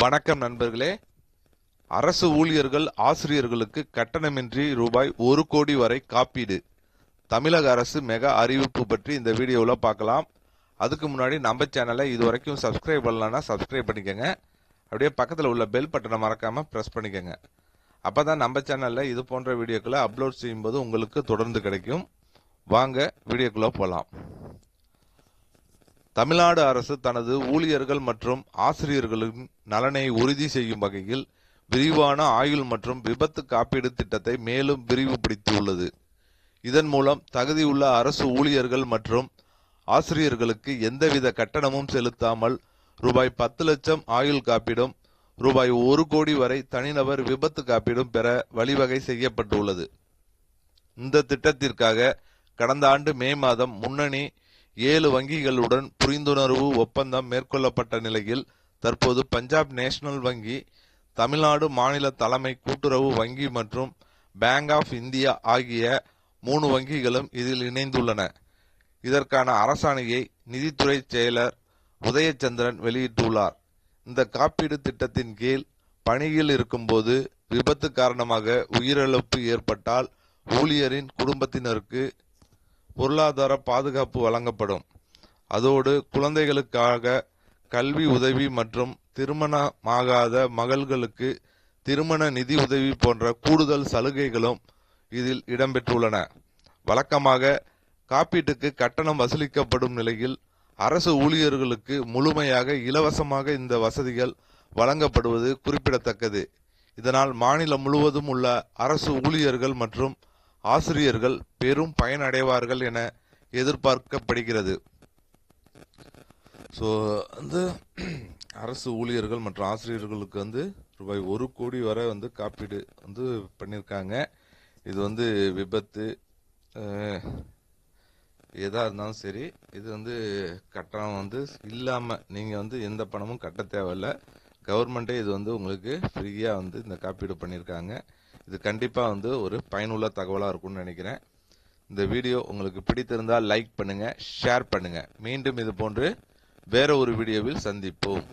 வணக்கம் நண்பர்களே. அரசு ஊழியர்கள் ஆசிரியர்களுக்கு கட்டணமின்றி ரூபாய் 1 கோடி வரை காப்பீடு. தமிழக அரசு மெகா அறிவிப்பு பற்றி இந்த வீடியோவில் பார்க்கலாம். அதுக்கு முன்னாடி நம்ம சேனலை இதுவரைக்கும் சப்ஸ்கிரைப் பண்ணலன்னா சப்ஸ்கிரைப் பண்ணிக்கோங்க. அப்படியே பக்கத்தில் உள்ள பெல் பட்டனை மறக்காம பிரஸ் பண்ணிக்கோங்க. அப்பதான் நம்ம சேனல்ல இது போன்ற வீடியோக்களை அப்லோட் செய்யும்போது உங்களுக்கு தொடர்ந்து கிடைக்கும். வாங்க வீடியோக்குள்ள போகலாம். தமிழ்நாடு அரசு தனது ஊழியர்கள் மற்றும் ஆசிரியர்களின் நலனை உறுதி செய்யும் வகையில் விரிவான ஆயுள் மற்றும் விபத்து காப்பீடு திட்டத்தை மேலும் விரிவுபடுத்தியுள்ளது. இதன் மூலம் தகுதியுள்ள அரசு ஊழியர்கள் மற்றும் ஆசிரியர்களுக்கு எந்தவித கட்டணமும் செலுத்தாமல் ரூபாய் 10 லட்சம் ஆயுள் காப்பீடும் ரூபாய் 1 கோடி வரை தனிநபர் விபத்து காப்பீடும் பெற வழிவகை செய்யப்பட்டுள்ளது. இந்த திட்டத்திற்காக கடந்த ஆண்டு மே மாதம் முன்னணி 7 வங்கிகளுடன் புரிந்துணர்வு ஒப்பந்தம் மேற்கொள்ளப்பட்ட நிலையில் தற்போது பஞ்சாப் நேஷனல் வங்கி, தமிழ்நாடு மாநில தலைமை கூட்டுறவு வங்கி மற்றும் பேங்க் ஆஃப் இந்தியா ஆகிய 3 வங்கிகளும் இதில் இணைந்துள்ளன. இதற்கான அரசாணையை நிதித்துறை செயலர் உதயச்சந்திரன் வெளியிட்டுள்ளார். இந்த காப்பீடு திட்டத்தின் கீழ் பணியில் இருக்கும்போது விபத்து காரணமாக உயிரிழப்பு ஏற்பட்டால் ஊழியரின் குடும்பத்தினருக்கு பொருளாதார பாதுகாப்பு வழங்கப்படும். அதோடு குழந்தைகளுக்காக கல்வி உதவி மற்றும் திருமணமாகாத மகள்களுக்கு திருமண நிதி உதவி போன்ற கூடுதல் சலுகைகளும் இதில் இடம்பெற்றுள்ளன. வழக்கமாக காப்பீட்டுக்கு கட்டணம் வசூலிக்கப்படும் நிலையில் அரசு ஊழியர்களுக்கு முழுமையாக இலவசமாக இந்த வசதிகள் வழங்கப்படுவது குறிப்பிடத்தக்கது. இதனால் மாநிலம் முழுவதும் உள்ள அரசு ஊழியர்கள் மற்றும் ஆசிரியர்கள் பெரும் பயனடைவார்கள் என எதிர்பார்க்கப்படுகிறது. அரசு ஊழியர்கள் மற்றும் ஆசிரியர்களுக்கு ரூபாய் 1 கோடி வரை காப்பீடு பண்ணியிருக்காங்க. இது விபத்து எதா இருந்தாலும் சரி, இது கட்டணம் இல்லாம நீங்க எந்த பணமும் கட்ட தேவையில்லை. கவர்மெண்டே இது உங்களுக்கு ஃப்ரீயா இந்த காப்பீடு பண்ணியிருக்காங்க. இது கண்டிப்பா ஒரு பயனுள்ள தகவலா இருக்கும்னு நினைக்கிறேன். இந்த வீடியோ உங்களுக்கு பிடித்திருந்தால் லைக் பண்ணுங்க, ஷேர் பண்ணுங்க. மீண்டும் இது போன்று வேற ஒரு வீடியோவில் சந்திப்போம்.